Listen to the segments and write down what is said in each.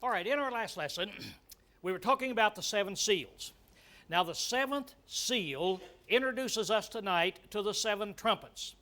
All right, in our last lesson, we were talking about the seven seals. Now, the seventh seal introduces us tonight to the seven trumpets.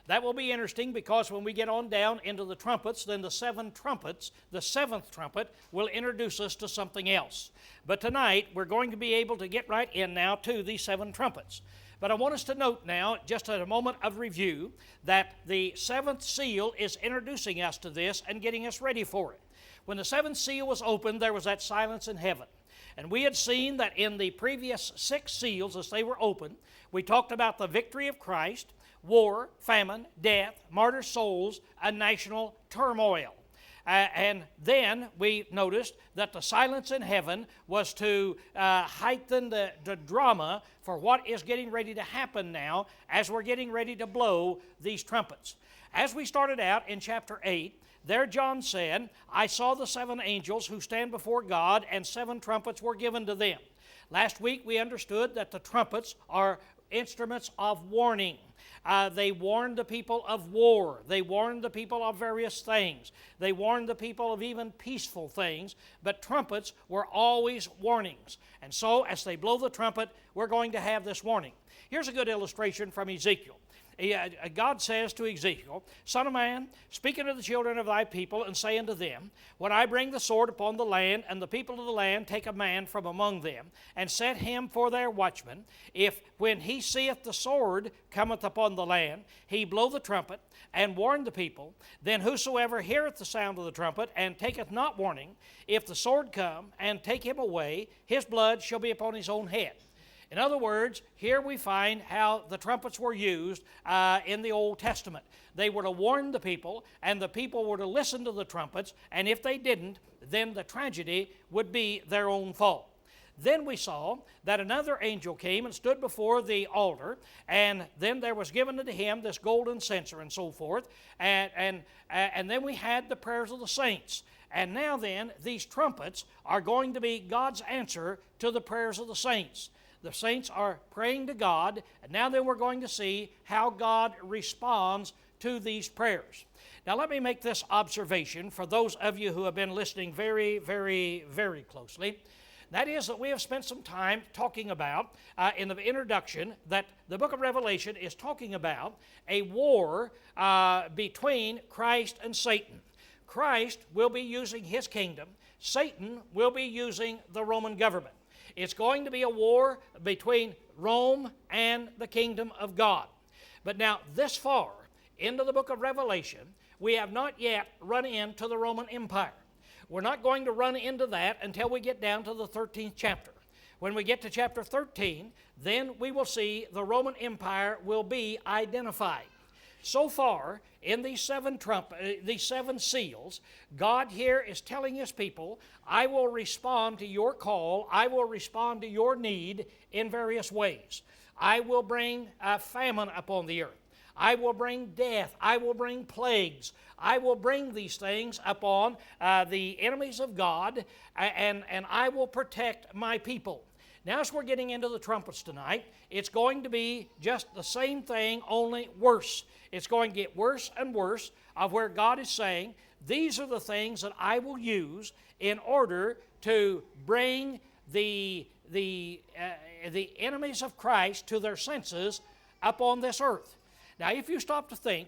That will be interesting because when we get on down into the trumpets, then the seventh trumpet will introduce us to something else. But tonight, we're going to be able to get right in now to these seven trumpets. But I want us to note now, just at a moment of review, that the seventh seal is introducing us to this and getting us ready for it. When the seventh seal was opened, there was that silence in heaven. And we had seen that in the previous six seals, as they were opened, we talked about the victory of Christ, war, famine, death, martyr souls, and national turmoil. And then we noticed that the silence in heaven was to heighten the drama for what is getting ready to happen now as we're getting ready to blow these trumpets. As we started out in chapter 8, there John said, I saw the seven angels who stand before God, and seven trumpets were given to them. Last week we understood that the trumpets are instruments of warning. They warned the people of war. They warned the people of various things. They warned the people of even peaceful things. But trumpets were always warnings. And so as they blow the trumpet, we're going to have this warning. Here's a good illustration from Ezekiel. God says to Ezekiel, Son of man, speak unto the children of thy people, and say unto them, When I bring the sword upon the land, and the people of the land take a man from among them, and set him for their watchman, if when he seeth the sword cometh upon the land, he blow the trumpet, and warn the people, then whosoever heareth the sound of the trumpet, and taketh not warning, if the sword come, and take him away, his blood shall be upon his own head. In other words, here we find how the trumpets were used in the Old Testament. They were to warn the people, and the people were to listen to the trumpets, and if they didn't, then the tragedy would be their own fault. Then we saw that another angel came and stood before the altar, and then there was given unto him this golden censer and so forth, and then we had the prayers of the saints. And now then, these trumpets are going to be God's answer to the prayers of the saints. The saints are praying to God, and now then we're going to see how God responds to these prayers. Now let me make this observation for those of you who have been listening very, very, very closely. That is that we have spent some time talking about, in the introduction, that the book of Revelation is talking about a war between Christ and Satan. Christ will be using his kingdom. Satan will be using the Roman government. It's going to be a war between Rome and the kingdom of God. But now, this far into the book of Revelation, we have not yet run into the Roman Empire. We're not going to run into that until we get down to the 13th chapter. When we get to chapter 13, then we will see the Roman Empire will be identified. So far, in these seven seals, God here is telling his people, I will respond to your call, I will respond to your need in various ways. I will bring famine upon the earth. I will bring death. I will bring plagues. I will bring these things upon the enemies of God, and I will protect my people. Now, as we're getting into the trumpets tonight, it's going to be just the same thing, only worse. It's going to get worse and worse of where God is saying, these are the things that I will use in order to bring the enemies of Christ to their senses upon this earth. Now, if you stop to think,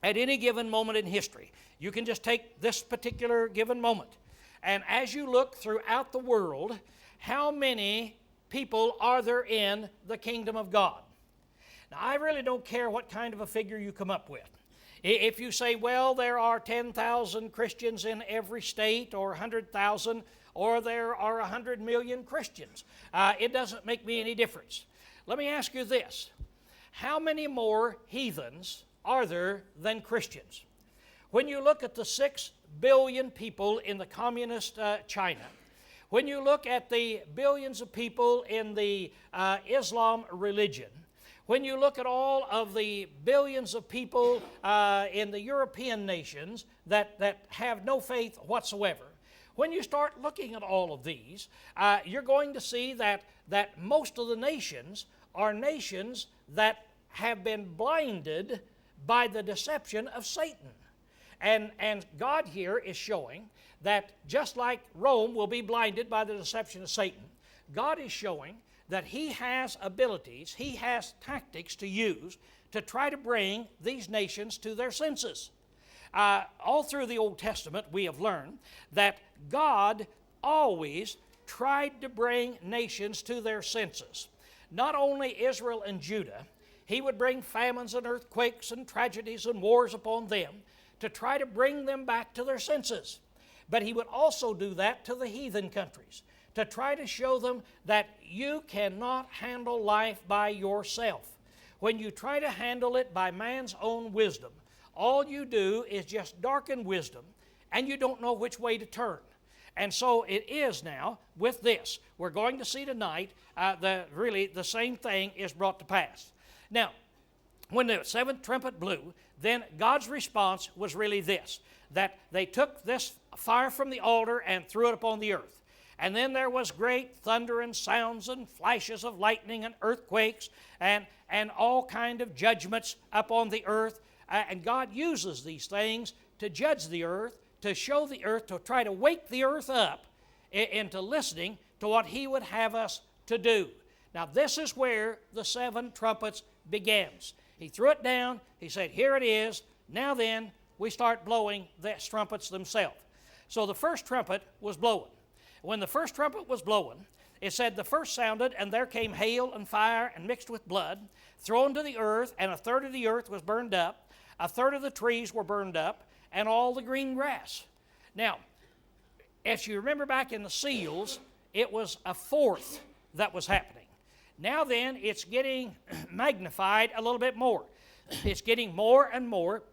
at any given moment in history, you can just take this particular given moment, and as you look throughout the world, how many people are there in the kingdom of God? Now, I really don't care what kind of a figure you come up with. If you say, well, there are 10,000 Christians in every state, or 100,000, or there are 100 million Christians, it doesn't make me any difference. Let me ask you this. How many more heathens are there than Christians? When you look at the 6 billion people in the communist China, when you look at the billions of people in the Islam religion, when you look at all of the billions of people in the European nations that have no faith whatsoever, when you start looking at all of these, you're going to see that most of the nations are nations that have been blinded by the deception of Satan. And God here is showing that just like Rome will be blinded by the deception of Satan, God is showing that He has abilities, He has tactics to use to try to bring these nations to their senses. All through the Old Testament we have learned that God always tried to bring nations to their senses. Not only Israel and Judah, He would bring famines and earthquakes and tragedies and wars upon them to try to bring them back to their senses. But He would also do that to the heathen countries, to try to show them that you cannot handle life by yourself. When you try to handle it by man's own wisdom, all you do is just darken wisdom, and you don't know which way to turn. And so it is now with this. We're going to see tonight really the same thing is brought to pass. Now, when the seventh trumpet blew, then God's response was really this, that they took this fire from the altar and threw it upon the earth. And then there was great thunder and sounds and flashes of lightning and earthquakes and all kind of judgments upon the earth. And God uses these things to judge the earth, to show the earth, to try to wake the earth up into listening to what He would have us to do. Now this is where the seven trumpets begins. He threw it down. He said, here it is. Now then, we start blowing the trumpets themselves. So the first trumpet was blowing. When the first trumpet was blowing, it said the first sounded, and there came hail and fire and mixed with blood, thrown to the earth, and a third of the earth was burned up, a third of the trees were burned up, and all the green grass. Now, as you remember back in the seals, it was a fourth that was happening. Now then, it's getting magnified a little bit more. It's getting more and more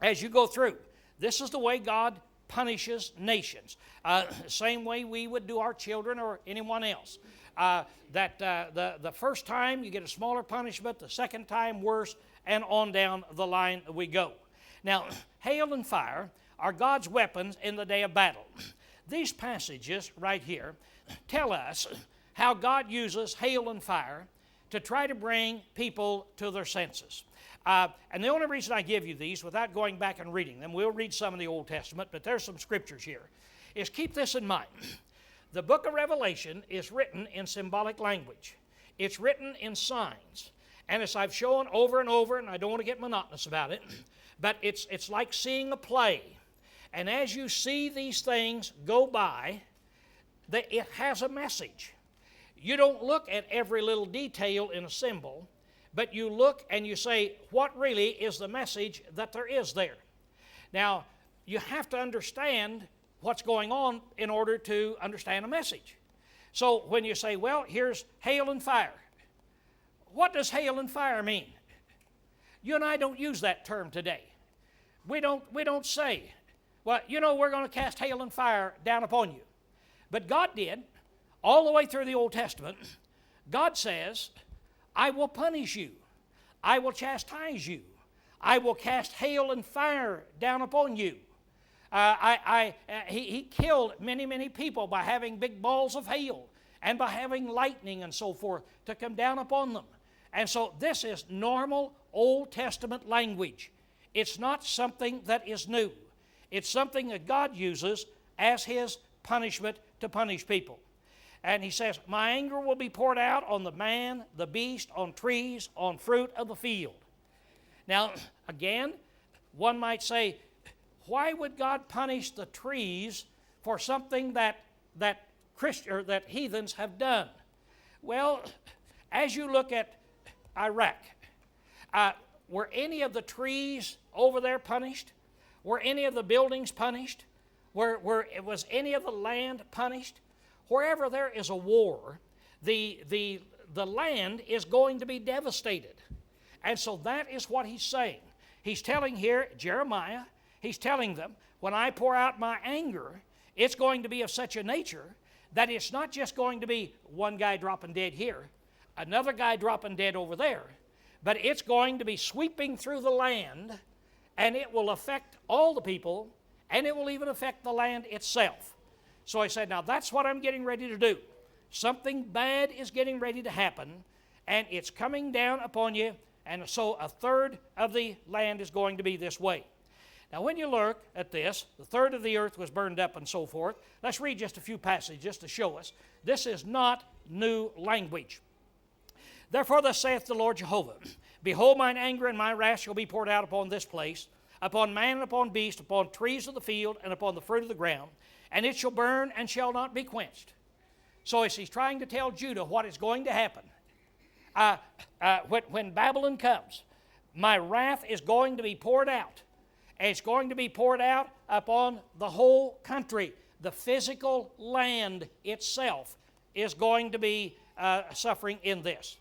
as you go through. This is the way God punishes nations. Same way we would do our children or anyone else. The first time you get a smaller punishment, the second time worse, and on down the line we go. Now, hail and fire are God's weapons in the day of battle. These passages right here tell us how God uses hail and fire to try to bring people to their senses. And the only reason I give you these, without going back and reading them, we'll read some of the Old Testament, but there's some scriptures here, is keep this in mind. The book of Revelation is written in symbolic language. It's written in signs. And as I've shown over and over, and I don't want to get monotonous about it, but it's like seeing a play. And as you see these things go by, it has a message. You don't look at every little detail in a symbol, but you look and you say, what really is the message that there is there? Now, you have to understand what's going on in order to understand a message. So when you say, well, here's hail and fire, what does hail and fire mean? You and I don't use that term today. We don't say, well, you know, we're going to cast hail and fire down upon you. But God did. All the way through the Old Testament, God says, I will punish you. I will chastise you. I will cast hail and fire down upon you. He killed many, many people by having big balls of hail and by having lightning and so forth to come down upon them. And so this is normal Old Testament language. It's not something that is new. It's something that God uses as His punishment to punish people. And He says, my anger will be poured out on the man, the beast, on trees, on fruit of the field. Now, again, one might say, why would God punish the trees for something that heathens have done? Well, as you look at Iraq, were any of the trees over there punished? Were any of the buildings punished? Was any of the land punished? Wherever there is a war, the land is going to be devastated. And so that is what He's saying. He's telling here, Jeremiah, He's telling them, when I pour out my anger, it's going to be of such a nature that it's not just going to be one guy dropping dead here, another guy dropping dead over there, but it's going to be sweeping through the land, and it will affect all the people, and it will even affect the land itself. So I said, now that's what I'm getting ready to do. Something bad is getting ready to happen, and it's coming down upon you, and so a third of the land is going to be this way. Now, when you look at this, the third of the earth was burned up and so forth. Let's read just a few passages just to show us. This is not new language. Therefore, thus saith the Lord Jehovah, Behold, mine anger and my wrath shall be poured out upon this place, upon man and upon beast, upon trees of the field, and upon the fruit of the ground, and it shall burn and shall not be quenched. So as he's trying to tell Judah what is going to happen, when Babylon comes, my wrath is going to be poured out. And it's going to be poured out upon the whole country. The physical land itself is going to be suffering in this.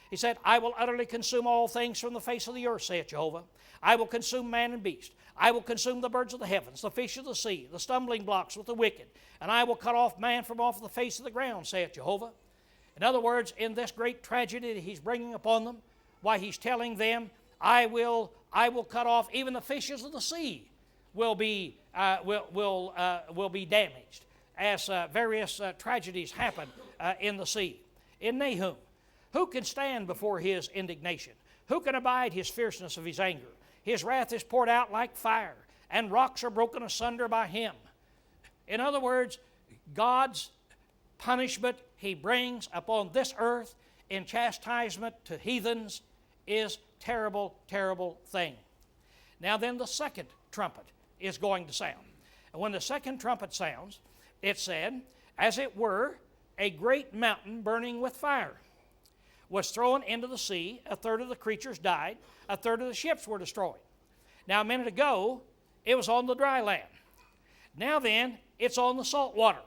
He said, I will utterly consume all things from the face of the earth, saith Jehovah. I will consume man and beast. I will consume the birds of the heavens, the fish of the sea, the stumbling blocks with the wicked. And I will cut off man from off the face of the ground, saith Jehovah. In other words, in this great tragedy that he's bringing upon them, why he's telling them, I will cut off even the fishes of the sea will be damaged as various tragedies happen in the sea. In Nahum, who can stand before his indignation? Who can abide his fierceness of his anger? His wrath is poured out like fire, and rocks are broken asunder by him. In other words, God's punishment he brings upon this earth in chastisement to heathens is terrible, terrible thing. Now then, the second trumpet is going to sound. And when the second trumpet sounds, it said, as it were, a great mountain burning with fire was thrown into the sea. A third of the creatures died. A third of the ships were destroyed. Now, a minute ago, it was on the dry land. Now then, it's on the salt water.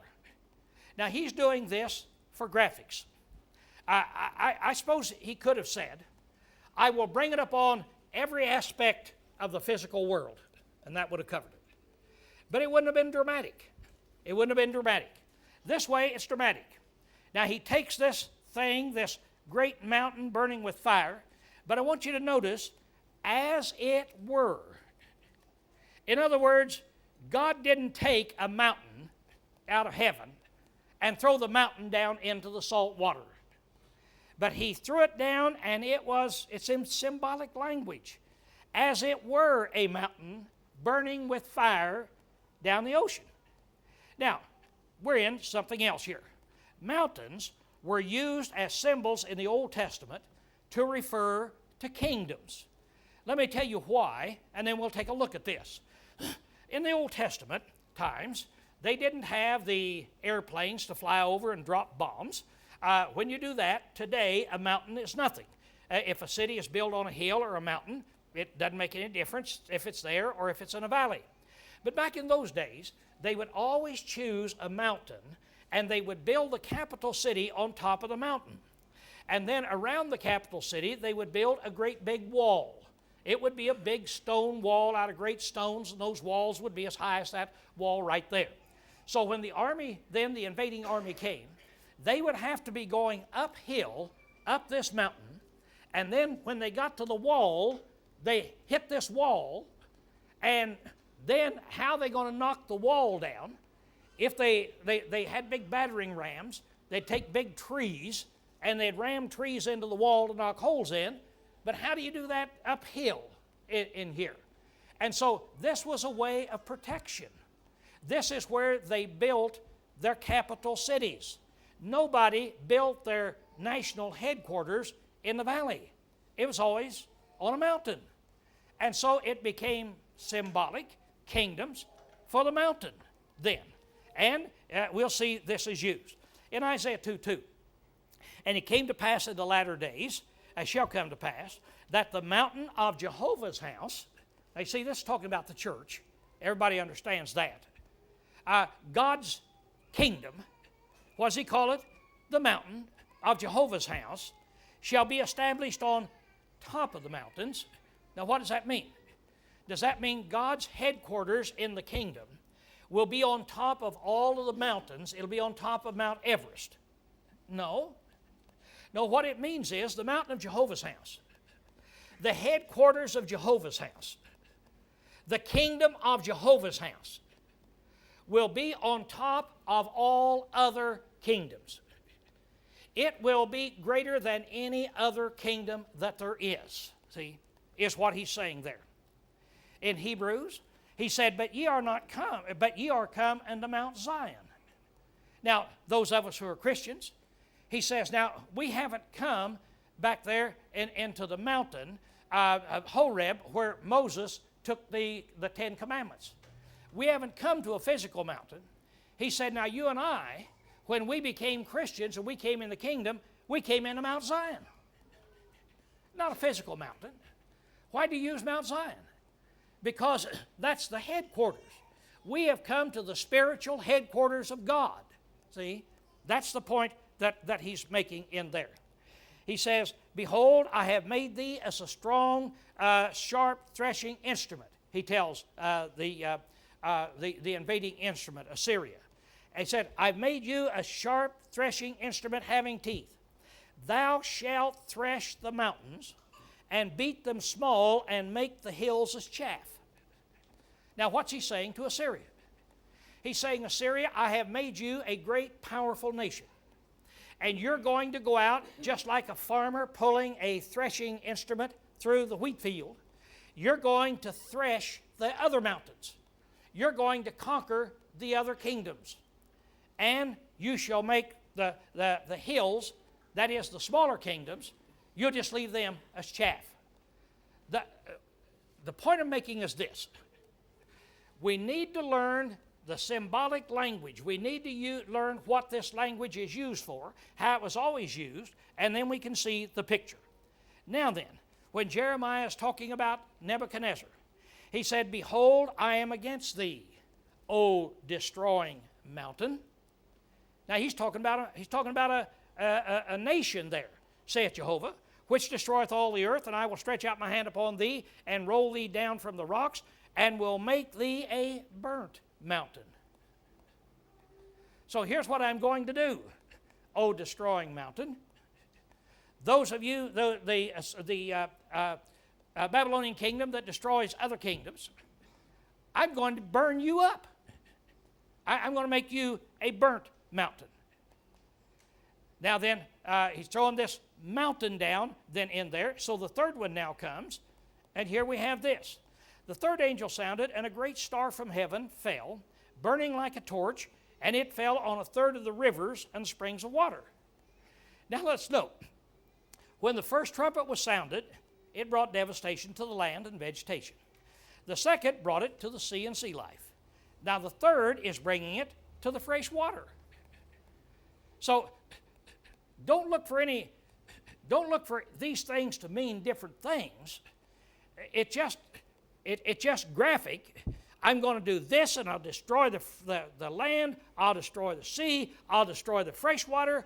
Now, he's doing this for graphics. I suppose he could have said, I will bring it upon every aspect of the physical world, and that would have covered it. But it wouldn't have been dramatic. It wouldn't have been dramatic. This way, it's dramatic. Now, he takes this thing, this great mountain burning with fire, but I want you to notice, as it were. In other words, God didn't take a mountain out of heaven and throw the mountain down into the salt water. But he threw it down, and it's in symbolic language, as it were a mountain burning with fire down the ocean. Now, we're in something else here. Mountains were used as symbols in the Old Testament to refer to kingdoms. Let me tell you why, and then we'll take a look at this. In the Old Testament times, they didn't have the airplanes to fly over and drop bombs. When you do that, today, a mountain is nothing. If a city is built on a hill or a mountain, it doesn't make any difference if it's there or if it's in a valley. But back in those days, they would always choose a mountain, and they would build the capital city on top of the mountain. And then around the capital city, they would build a great big wall. It would be a big stone wall out of great stones, and those walls would be as high as that wall right there. So when the invading army came, they would have to be going uphill, up this mountain, and then when they got to the wall, they hit this wall, and then how are they going to knock the wall down? If they had big battering rams, they'd take big trees, and they'd ram trees into the wall to knock holes in, but how do you do that uphill in here? And so this was a way of protection. This is where they built their capital cities. Nobody built their national headquarters in the valley. It was always on a mountain. And so it became symbolic kingdoms for the mountain then. And we'll see this is used. In Isaiah 2:2, and it came to pass in the latter days, as shall come to pass, that the mountain of Jehovah's house, now you see this is talking about the church, everybody understands that. God's kingdom, what does he call it? The mountain of Jehovah's house shall be established on top of the mountains. Now what does that mean? Does that mean God's headquarters in the kingdom will be on top of all of the mountains? It'll be on top of Mount Everest? No. No, what it means is the mountain of Jehovah's house, the headquarters of Jehovah's house, the kingdom of Jehovah's house will be on top of all other kingdoms. It will be greater than any other kingdom that there is, see, is what he's saying there. In Hebrews, He said, but ye are come unto Mount Zion. Now, those of us who are Christians, he says, now, we haven't come back there into the mountain of Horeb where Moses took the Ten Commandments. We haven't come to a physical mountain. He said, now you and I, when we became Christians and we came in the kingdom, we came into Mount Zion. Not a physical mountain. Why do you use Mount Zion? Because that's the headquarters. We have come to the spiritual headquarters of God. See, that's the point that he's making in there. He says, behold, I have made thee as a strong, sharp threshing instrument. He tells the invading instrument, Assyria. And he said, I've made you a sharp threshing instrument having teeth. Thou shalt thresh the mountains and beat them small and make the hills as chaff. Now, what's he saying to Assyria? He's saying, Assyria, I have made you a great, powerful nation. And you're going to go out just like a farmer pulling a threshing instrument through the wheat field. You're going to thresh the other mountains. You're going to conquer the other kingdoms. And you shall make the hills, that is the smaller kingdoms, you'll just leave them as chaff. The point I'm making is this. We need to learn the symbolic language. We need to learn what this language is used for, how it was always used, and then we can see the picture. Now then, when Jeremiah is talking about Nebuchadnezzar, he said, behold, I am against thee, O destroying mountain. Now he's talking about a nation there, saith Jehovah, which destroyeth all the earth, and I will stretch out my hand upon thee, and roll thee down from the rocks, and will make thee a burnt mountain. So here's what I'm going to do, O destroying mountain. Those of you, the Babylonian kingdom that destroys other kingdoms, I'm going to burn you up. I'm going to make you a burnt mountain. Now then, he's throwing this mountain down then in there. So the third one now comes, and here we have this. The third angel sounded, and a great star from heaven fell, burning like a torch, and it fell on a third of the rivers and springs of water. Now let's note, when the first trumpet was sounded, it brought devastation to the land and vegetation. The second brought it to the sea and sea life. Now the third is bringing it to the fresh water. So don't look for these things to mean different things. It's just graphic. I'm going to do this, and I'll destroy the land, I'll destroy the sea, I'll destroy the fresh water.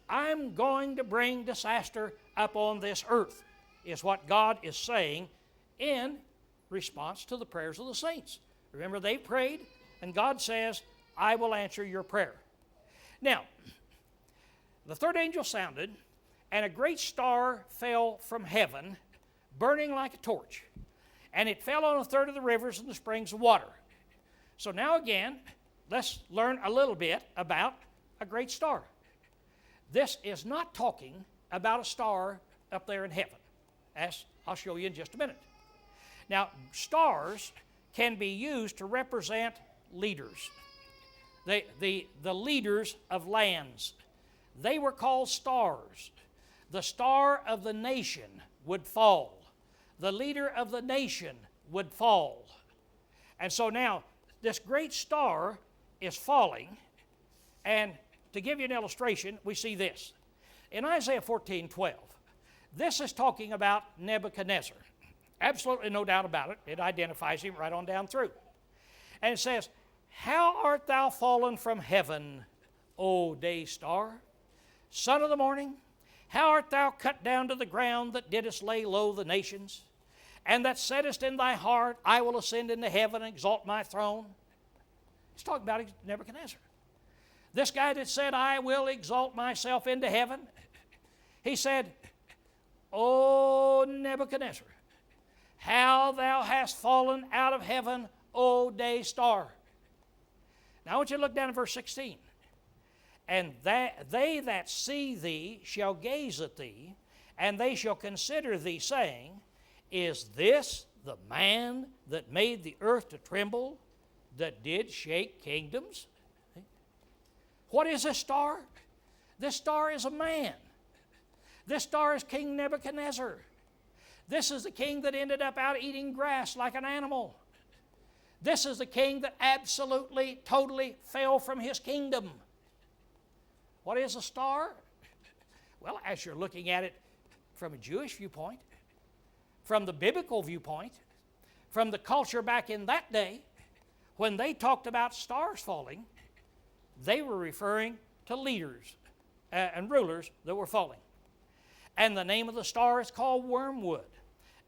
I'm going to bring disaster upon this earth, is what God is saying in response to the prayers of the saints. Remember, they prayed, and God says, I will answer your prayer. Now, the third angel sounded, and a great star fell from heaven, burning like a torch. And it fell on a third of the rivers and the springs of water. So now again, let's learn a little bit about a great star. This is not talking about a star up there in heaven, as I'll show you in just a minute. Now, stars can be used to represent leaders, the leaders of lands. They were called stars. The star of the nation would fall. The leader of the nation would fall. And so now, this great star is falling, and to give you an illustration, we see this. In Isaiah 14:12, this is talking about Nebuchadnezzar. Absolutely no doubt about it. It identifies him right on down through. And it says, how art thou fallen from heaven, O day star, son of the morning? How art thou cut down to the ground that didst lay low the nations? And that saidest in thy heart, I will ascend into heaven and exalt my throne. He's talking about Nebuchadnezzar. This guy that said, I will exalt myself into heaven, he said, O Nebuchadnezzar, how thou hast fallen out of heaven, O day star. Now I want you to look down at verse 16. And they that see thee shall gaze at thee, and they shall consider thee, saying, is this the man that made the earth to tremble, that did shake kingdoms. What is this star? This star is a man. This star is King Nebuchadnezzar. This is the king that ended up out eating grass like an animal. This is the king that absolutely, totally fell from his kingdom. What is a star? Well, as you're looking at it from a Jewish viewpoint, from the biblical viewpoint, from the culture back in that day, when they talked about stars falling, they were referring to leaders and rulers that were falling. And the name of the star is called wormwood.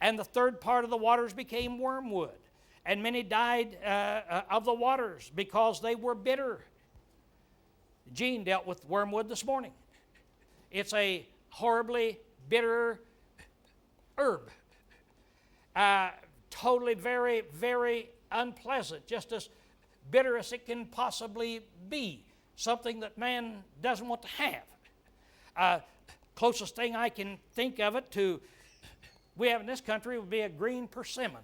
And the third part of the waters became wormwood. And many died of the waters because they were bitter. Gene dealt with wormwood this morning. It's a horribly bitter herb. Totally very, very unpleasant, just as bitter as it can possibly be. Something that man doesn't want to have. Closest thing I can think of it to we have in this country would be a green persimmon.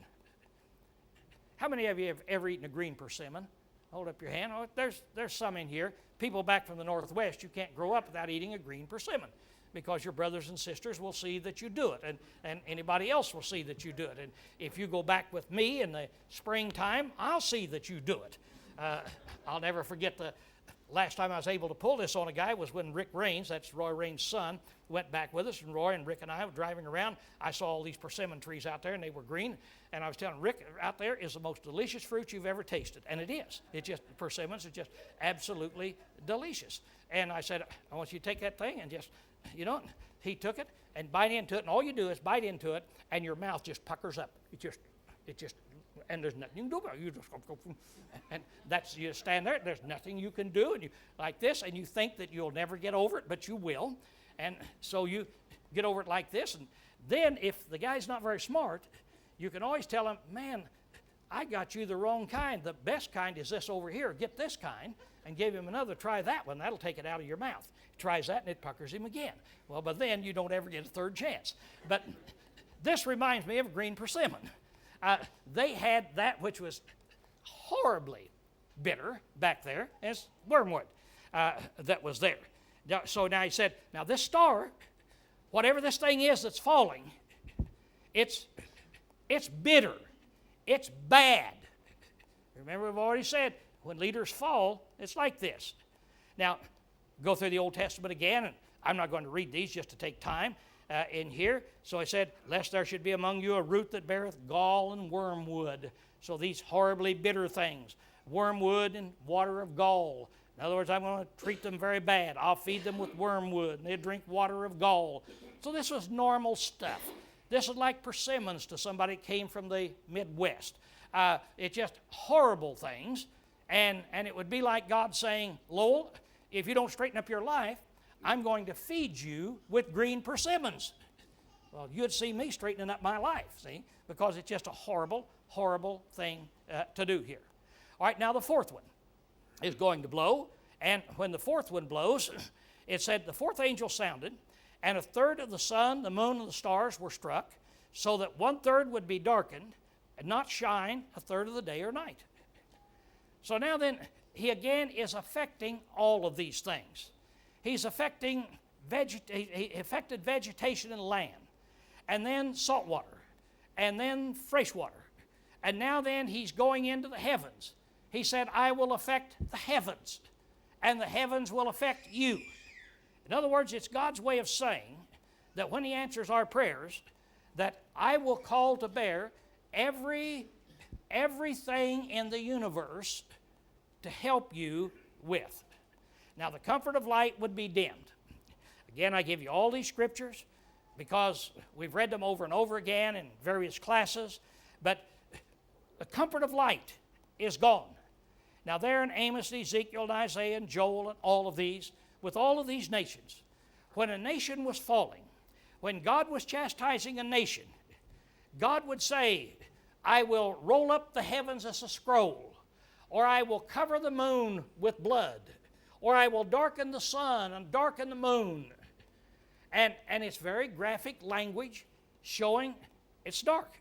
How many of you have ever eaten a green persimmon? Hold up your hand. Oh, there's some in here. People back from the Northwest, you can't grow up without eating a green persimmon because your brothers and sisters will see that you do it, and anybody else will see that you do it. And if you go back with me in the springtime, I'll see that you do it. I'll never forget the last time I was able to pull this on a guy was when Rick Raines, that's Roy Raines' son, went back with us, and Roy and Rick and I were driving around. I saw all these persimmon trees out there, and they were green, and I was telling Rick, out there is the most delicious fruit you've ever tasted, and it is. Persimmons are just absolutely delicious. And I said, I want you to take that thing and just, he took it and bite into it, and all you do is bite into it, and your mouth just puckers up. It just, and there's nothing you can do about it. You just go, and you stand there, there's nothing you can do, and you like this, and you think that you'll never get over it, but you will. And so you get over it like this, and then if the guy's not very smart, you can always tell him, man, I got you the wrong kind. The best kind is this over here. Get this kind, and give him another. Try that one. That'll take it out of your mouth. He tries that, and it puckers him again. Well, but then you don't ever get a third chance. But this reminds me of a green persimmon. They had that which was horribly bitter back there as wormwood that was there. So now he said, now this star, whatever this thing is that's falling, it's bitter. It's bad. Remember, we've already said, when leaders fall, it's like this. Now, go through the Old Testament again, and I'm not going to read these just to take time in here. So I said, lest there should be among you a root that beareth gall and wormwood. So these horribly bitter things, wormwood and water of gall. In other words, I'm going to treat them very bad. I'll feed them with wormwood, and they drink water of gall. So this was normal stuff. This is like persimmons to somebody that came from the Midwest. It's just horrible things, and it would be like God saying, Lowell, if you don't straighten up your life, I'm going to feed you with green persimmons. Well, you'd see me straightening up my life, see, because it's just a horrible, horrible thing to do here. All right, now the fourth one is going to blow, and when the fourth one blows, it said the fourth angel sounded, and a third of the sun, the moon, and the stars were struck, so that 1/3 would be darkened, and not shine a third of the day or night. So now then, he again is affecting all of these things. He's affected vegetation and land, and then salt water, and then fresh water, and now then he's going into the heavens. He said, I will affect the heavens, and the heavens will affect you. In other words, it's God's way of saying that when he answers our prayers, that I will call to bear everything in the universe to help you with. Now, the comfort of light would be dimmed. Again, I give you all these scriptures because we've read them over and over again in various classes, but the comfort of light is gone. Now, there in Amos, and Ezekiel, and Isaiah, and Joel, and all of these, with all of these nations, when a nation was falling, when God was chastising a nation, God would say, I will roll up the heavens as a scroll, or I will cover the moon with blood, or I will darken the sun and darken the moon. And it's very graphic language showing it's dark.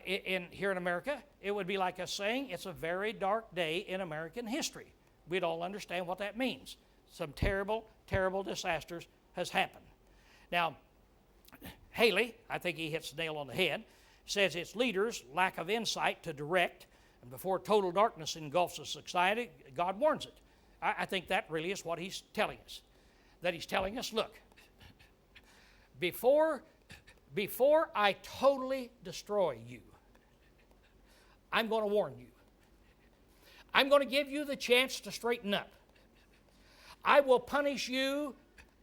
here in America, it would be like us saying it's a very dark day in American history. We'd all understand what that means. Some terrible, terrible disasters has happened. Now, Haley, I think he hits the nail on the head, says its leaders' lack of insight to direct, and before total darkness engulfs a society, God warns it. I think that really is what he's telling us. That he's telling us, look, before I totally destroy you, I'm going to warn you. I'm going to give you the chance to straighten up. I will punish you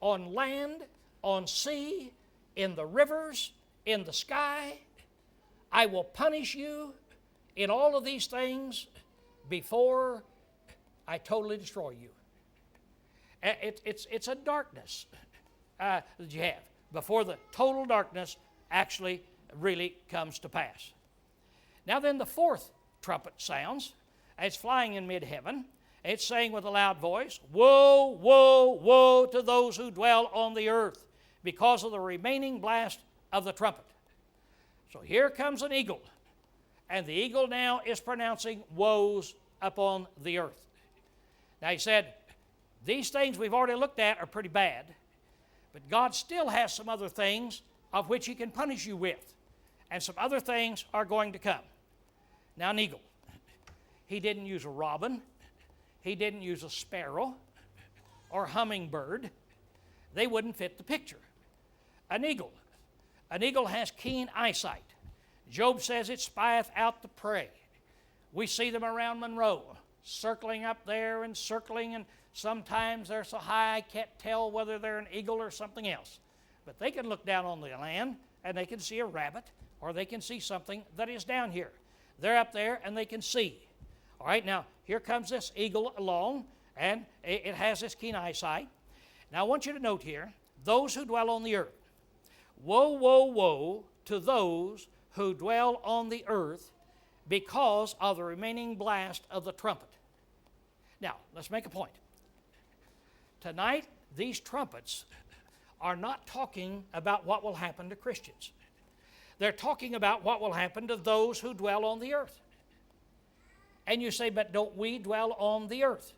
on land, on sea, in the rivers, in the sky. I will punish you in all of these things before I totally destroy you. It's a darkness that you have before the total darkness actually really comes to pass. Now then the fourth trumpet sounds. It's flying in mid-heaven. It's saying with a loud voice, woe, woe, woe to those who dwell on the earth because of the remaining blast of the trumpet. So here comes an eagle, and the eagle now is pronouncing woes upon the earth. Now he said, these things we've already looked at are pretty bad, but God still has some other things of which he can punish you with, and some other things are going to come. Now an eagle, he didn't use a robin, he didn't use a sparrow or hummingbird. They wouldn't fit the picture. An eagle has keen eyesight. Job says it spieth out the prey. We see them around Monroe, circling up there and circling, and sometimes they're so high I can't tell whether they're an eagle or something else. But they can look down on the land and they can see a rabbit, or they can see something that is down here. They're up there and they can see. All right, now here comes this eagle along, and it has this keen eyesight. Now I want you to note here, those who dwell on the earth. Woe, woe, woe to those who dwell on the earth because of the remaining blast of the trumpet. Now, let's make a point. Tonight, these trumpets are not talking about what will happen to Christians. They're talking about what will happen to those who dwell on the earth. And you say, but don't we dwell on the earth?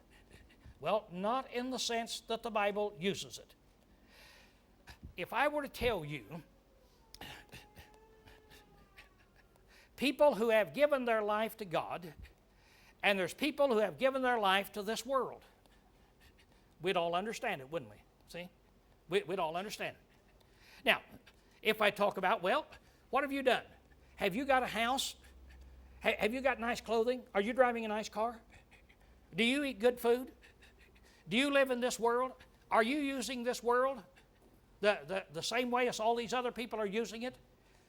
Well, not in the sense that the Bible uses it. If I were to tell you, people who have given their life to God, and there's people who have given their life to this world, we'd all understand it, wouldn't we? See? We'd all understand it. Now, if I talk about, well, what have you done? Have you got a house? Have you got nice clothing? Are you driving a nice car? Do you eat good food? Do you live in this world? Are you using this world the same way as all these other people are using it?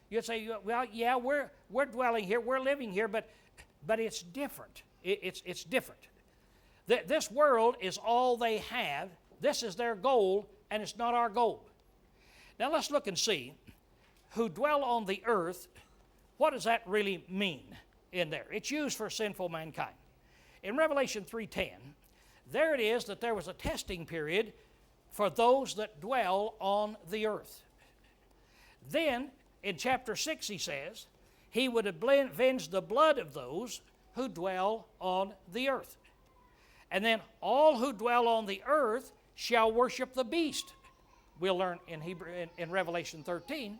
You'd say, well, yeah, we're dwelling here, we're living here, but it's different. It's different. This world is all they have. This is their goal, and it's not our goal. Now let's look and see who dwell on the earth. What does that really mean in there? It's used for sinful mankind. In Revelation 3:10, there it is that there was a testing period for those that dwell on the earth. Then, in chapter 6, he says, he would avenge the blood of those who dwell on the earth. And then all who dwell on the earth shall worship the beast. We'll learn in Revelation 13.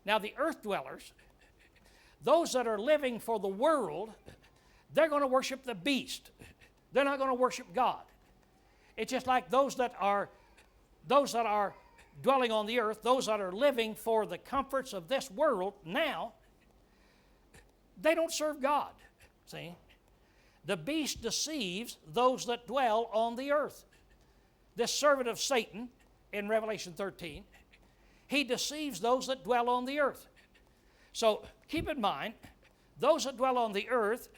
Now the earth dwellers, those that are living for the world, they're going to worship the beast. They're not going to worship God. It's just like those that are dwelling on the earth, those that are living for the comforts of this world now, they don't serve God. See? The beast deceives those that dwell on the earth. This servant of Satan in Revelation 13, he deceives those that dwell on the earth. So keep in mind, those that dwell on the earth,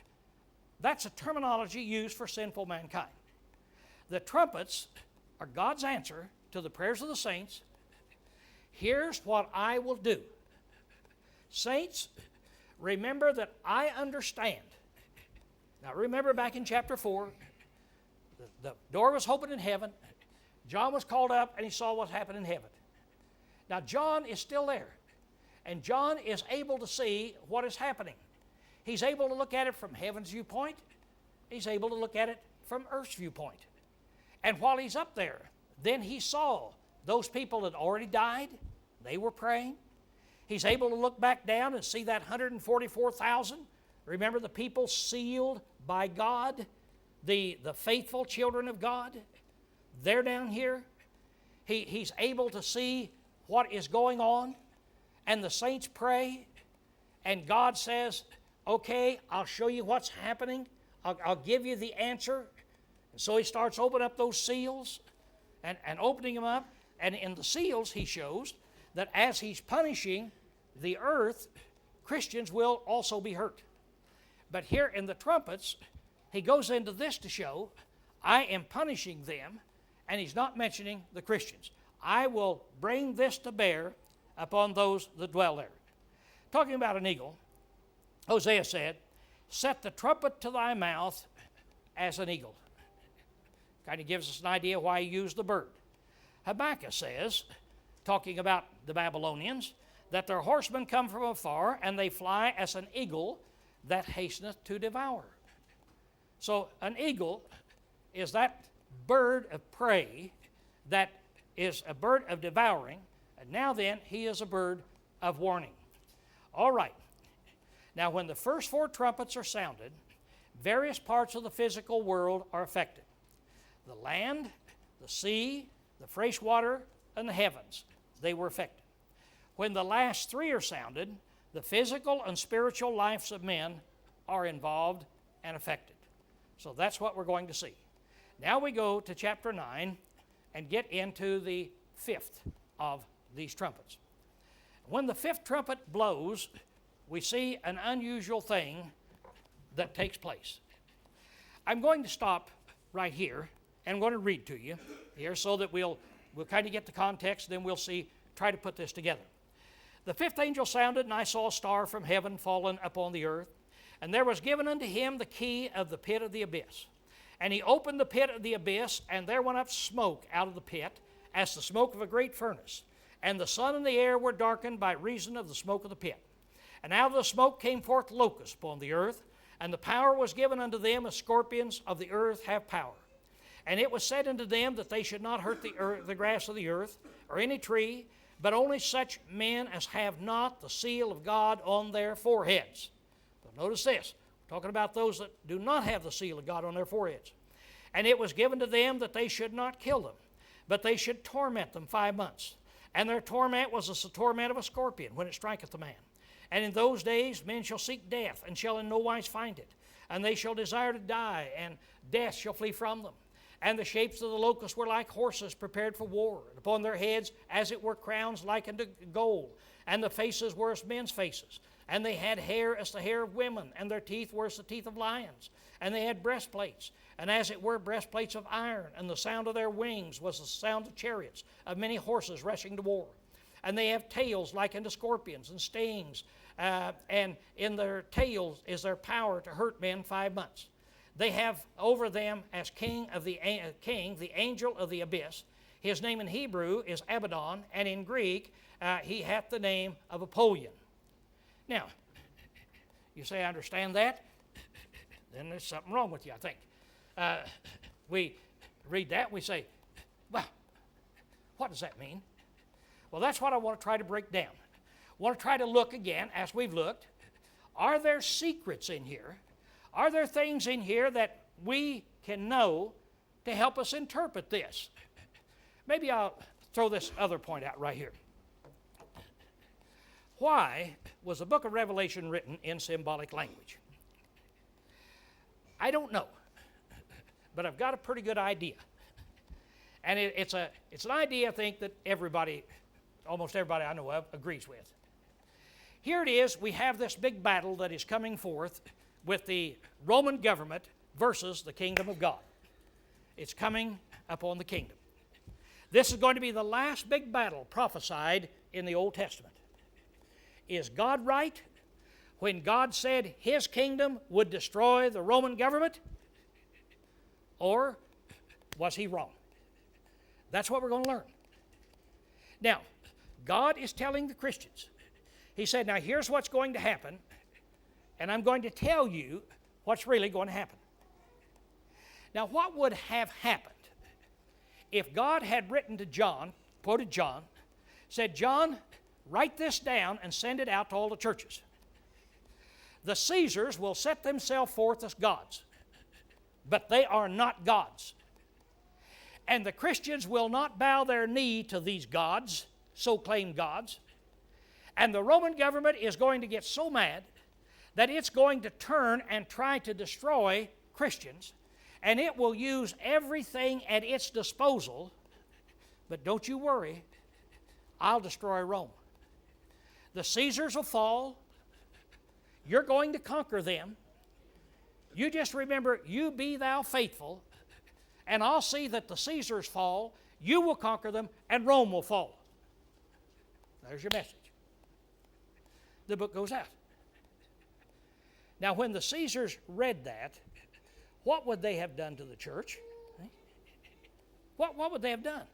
that's a terminology used for sinful mankind. The trumpets are God's answer to the prayers of the saints. Here's what I will do. Saints, remember that I understand. Now remember back in chapter 4, the door was opened in heaven. John was called up and he saw what happened in heaven. Now John is still there. And John is able to see what is happening. He's able to look at it from heaven's viewpoint. He's able to look at it from earth's viewpoint. And while he's up there, then he saw those people that already died. They were praying. He's able to look back down and see that 144,000. Remember the people sealed by God, the faithful children of God. They're down here. He's able to see what is going on. And the saints pray. And God says, okay, I'll show you what's happening. I'll give you the answer. And so he starts opening up those seals and opening them up. And in the seals, he shows that as he's punishing the earth, Christians will also be hurt. But here in the trumpets, he goes into this to show, I am punishing them, and he's not mentioning the Christians. I will bring this to bear upon those that dwell there. Talking about an eagle, Hosea said, set the trumpet to thy mouth as an eagle. Kind of gives us an idea why he used the bird. Habakkuk says, talking about the Babylonians, that their horsemen come from afar, and they fly as an eagle that hasteneth to devour. So an eagle is that bird of prey that is a bird of devouring, and now then he is a bird of warning. All right. Now when the first 4 trumpets are sounded, various parts of the physical world are affected. The land, the sea, the fresh water, and the heavens, they were affected. When the last 3 are sounded, the physical and spiritual lives of men are involved and affected. So that's what we're going to see. Now we go to chapter 9 and get into the 5th of these trumpets. When the 5th trumpet blows, we see an unusual thing that takes place. I'm going to stop right here and I'm going to read to you here so that we'll kind of get the context, then we'll try to put this together. The 5th angel sounded, and I saw a star from heaven fallen upon the earth. And there was given unto him the key of the pit of the abyss. And he opened the pit of the abyss, and there went up smoke out of the pit, as the smoke of a great furnace. And the sun and the air were darkened by reason of the smoke of the pit. And out of the smoke came forth locusts upon the earth, and the power was given unto them as scorpions of the earth have power. And it was said unto them that they should not hurt the grass of the earth, or any tree, but only such men as have not the seal of God on their foreheads. But notice this, we're talking about those that do not have the seal of God on their foreheads. And it was given to them that they should not kill them, but they should torment them 5 months. And their torment was as the torment of a scorpion when it striketh a man. And in those days men shall seek death, and shall in no wise find it. And they shall desire to die, and death shall flee from them. And the shapes of the locusts were like horses prepared for war, and upon their heads as it were crowns like unto gold, and the faces were as men's faces. And they had hair as the hair of women, and their teeth were as the teeth of lions. And they had breastplates, and as it were breastplates of iron, and the sound of their wings was the sound of chariots, of many horses rushing to war. And they have tails like unto scorpions, and stings, and in their tails is their power to hurt men 5 months. They have over them as king, the angel of the abyss. His name in Hebrew is Abaddon, and in Greek he hath the name of Apollyon. Now, you say, I understand that? Then there's something wrong with you, I think. We read that and we say, well, what does that mean? Well, that's what I want to try to break down. I want to try to look again, as we've looked. Are there secrets in here? Are there things in here that we can know to help us interpret this? Maybe I'll throw this other point out right here. Why was the book of Revelation written in symbolic language? I don't know, but I've got a pretty good idea. And it's an idea I think that almost everybody I know of, agrees with. Here it is, we have this big battle that is coming forth with the Roman government versus the kingdom of God. It's coming upon the kingdom. This is going to be the last big battle prophesied in the Old Testament. Is God right when God said his kingdom would destroy the Roman government? Or was he wrong? That's what we're going to learn. Now, God is telling the Christians, He said, now here's what's going to happen, and I'm going to tell you what's really going to happen. Now, what would have happened if God had written to John, quoted John, said, John, write this down and send it out to all the churches. The Caesars will set themselves forth as gods, but they are not gods. And the Christians will not bow their knee to these gods, so-claimed gods. And the Roman government is going to get so mad that it's going to turn and try to destroy Christians, and it will use everything at its disposal. But don't you worry, I'll destroy Rome. The Caesars will fall. You're going to conquer them. You just remember, you be thou faithful, and I'll see that the Caesars fall, you will conquer them, and Rome will fall. There's your message. The book goes out. Now, when the Caesars read that, what would they have done to the church? What would they have done?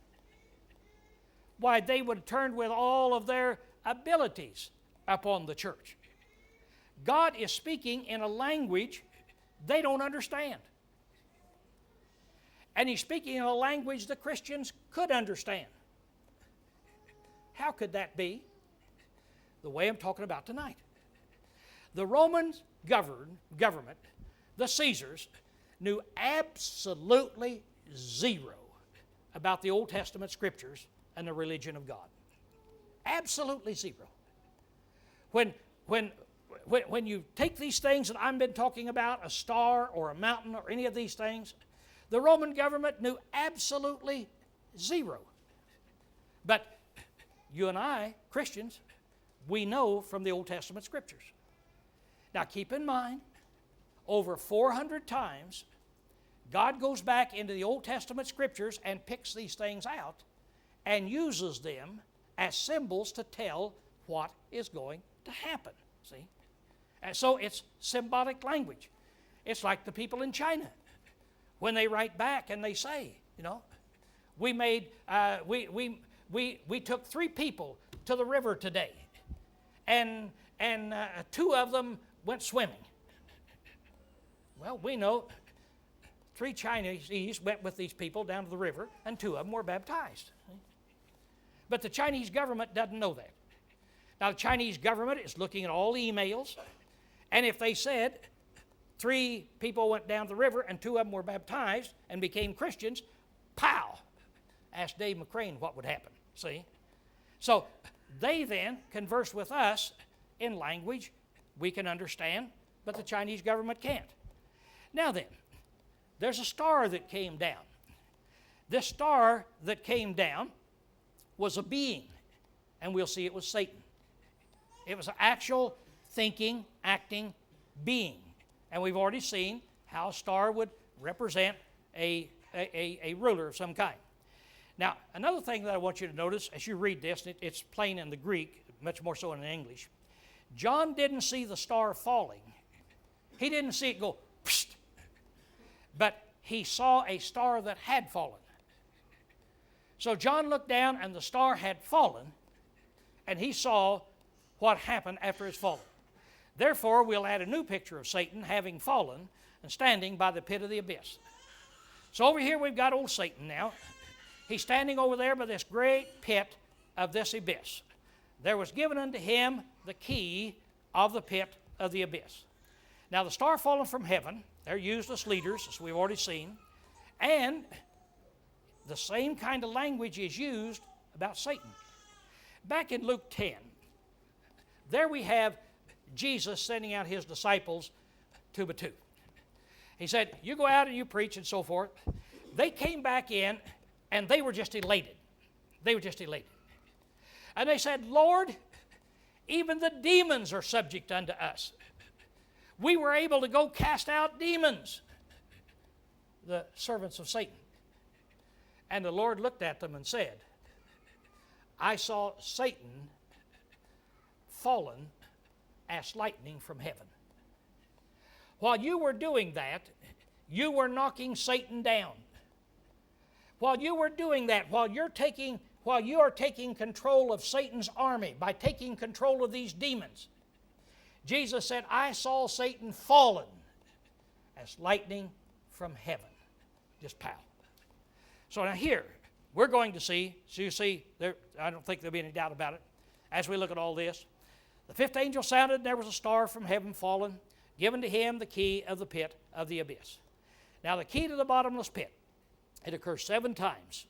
Why, they would have turned with all of their abilities upon the church. God is speaking in a language they don't understand. And He's speaking in a language the Christians could understand. How could that be? The way I'm talking about tonight. The Roman government, the Caesars, knew absolutely zero about the Old Testament Scriptures and the religion of God. Absolutely zero. When you take these things that I've been talking about, a star or a mountain or any of these things, the Roman government knew absolutely zero. But you and I, Christians, we know from the Old Testament Scriptures. Now keep in mind, over 400 times, God goes back into the Old Testament Scriptures and picks these things out and uses them as symbols to tell what is going to happen. See? And so it's symbolic language. It's like the people in China when they write back and they say, you know, we took 3 people to the river today, and 2 of them went swimming. Well, we know 3 Chinese went with these people down to the river, and 2 of them were baptized. But the Chinese government doesn't know that. Now, the Chinese government is looking at all the emails, and if they said 3 people went down the river and 2 of them were baptized and became Christians, pow! Ask Dave McCrane what would happen, see? So they then converse with us in language we can understand, but the Chinese government can't. Now then, there's a star that came down. This star that came down was a being, and we'll see it was Satan. It was an actual thinking, acting being. And we've already seen how a star would represent a ruler of some kind. Now, another thing that I want you to notice as you read this, it's plain in the Greek, much more so in English. John didn't see the star falling. He didn't see it go, psst, but he saw a star that had fallen. So John looked down and the star had fallen, and he saw what happened after it's fallen. Therefore, we'll add a new picture of Satan having fallen and standing by the pit of the abyss. So over here we've got old Satan now. He's standing over there by this great pit of this abyss. There was given unto him the key of the pit of the abyss. Now the star fallen from heaven, they're used as leaders, as we've already seen, and the same kind of language is used about Satan. Back in Luke 10, there we have Jesus sending out his disciples 2 by 2. He said, you go out and you preach and so forth. They came back in and they were just elated. They were just elated. And they said, Lord, even the demons are subject unto us. We were able to go cast out demons, the servants of Satan. And the Lord looked at them and said, I saw Satan fallen as lightning from heaven. While you were doing that, you were knocking Satan down. While you were doing that, while you're taking while you are taking control of Satan's army, by taking control of these demons, Jesus said, I saw Satan fallen as lightning from heaven. Just pow. So now here, we're going to see, so you see, I don't think there'll be any doubt about it, as we look at all this. The fifth angel sounded, and there was a star from heaven fallen, given to him the key of the pit of the abyss. Now the key to the bottomless pit, it occurs 7 times,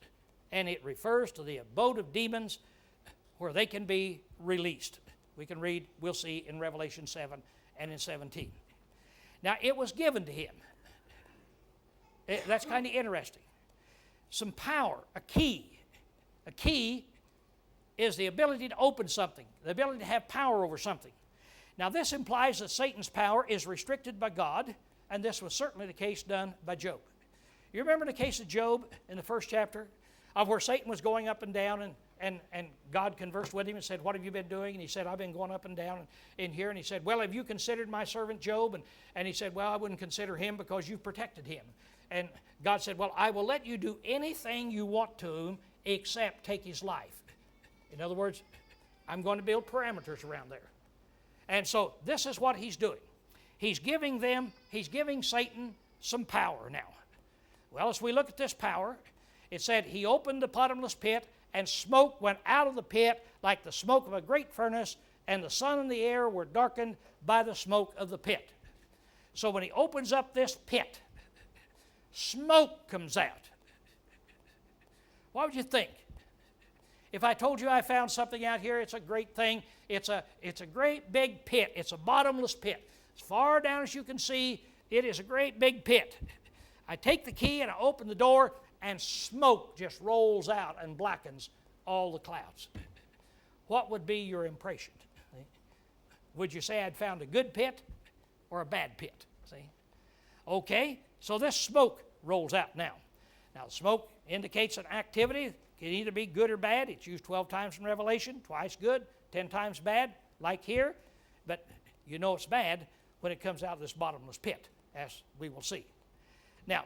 and it refers to the abode of demons where they can be released. We can read, we'll see in Revelation 7 and in 17. Now it was given to him. That's kind of interesting. Some power, a key. A key is the ability to open something, the ability to have power over something. Now this implies that Satan's power is restricted by God, and this was certainly the case done by Job. You remember the case of Job in the first chapter, of where Satan was going up and down, and God conversed with him and said, what have you been doing? And he said, I've been going up and down in here. And he said, well, have you considered my servant Job? And he said, well, I wouldn't consider him because you've protected him. And God said, well, I will let you do anything you want to him except take his life. In other words, I'm going to build parameters around there. And so this is what he's doing. He's giving Satan some power now. Well, as we look at this power, it said he opened the bottomless pit, and smoke went out of the pit like the smoke of a great furnace, and the sun and the air were darkened by the smoke of the pit. So when he opens up this pit, smoke comes out. What would you think? If I told you I found something out here, it's a great thing. It's a great big pit. It's a bottomless pit. As far down as you can see, it is a great big pit. I take the key and I open the door, and smoke just rolls out and blackens all the clouds. What would be your impression? See? Would you say I'd found a good pit or a bad pit? See? Okay, so this smoke rolls out now. Now, the smoke indicates an activity. It can either be good or bad. It's used 12 times in Revelation, twice good, 10 times bad, like here. But you know it's bad when it comes out of this bottomless pit, as we will see. Now,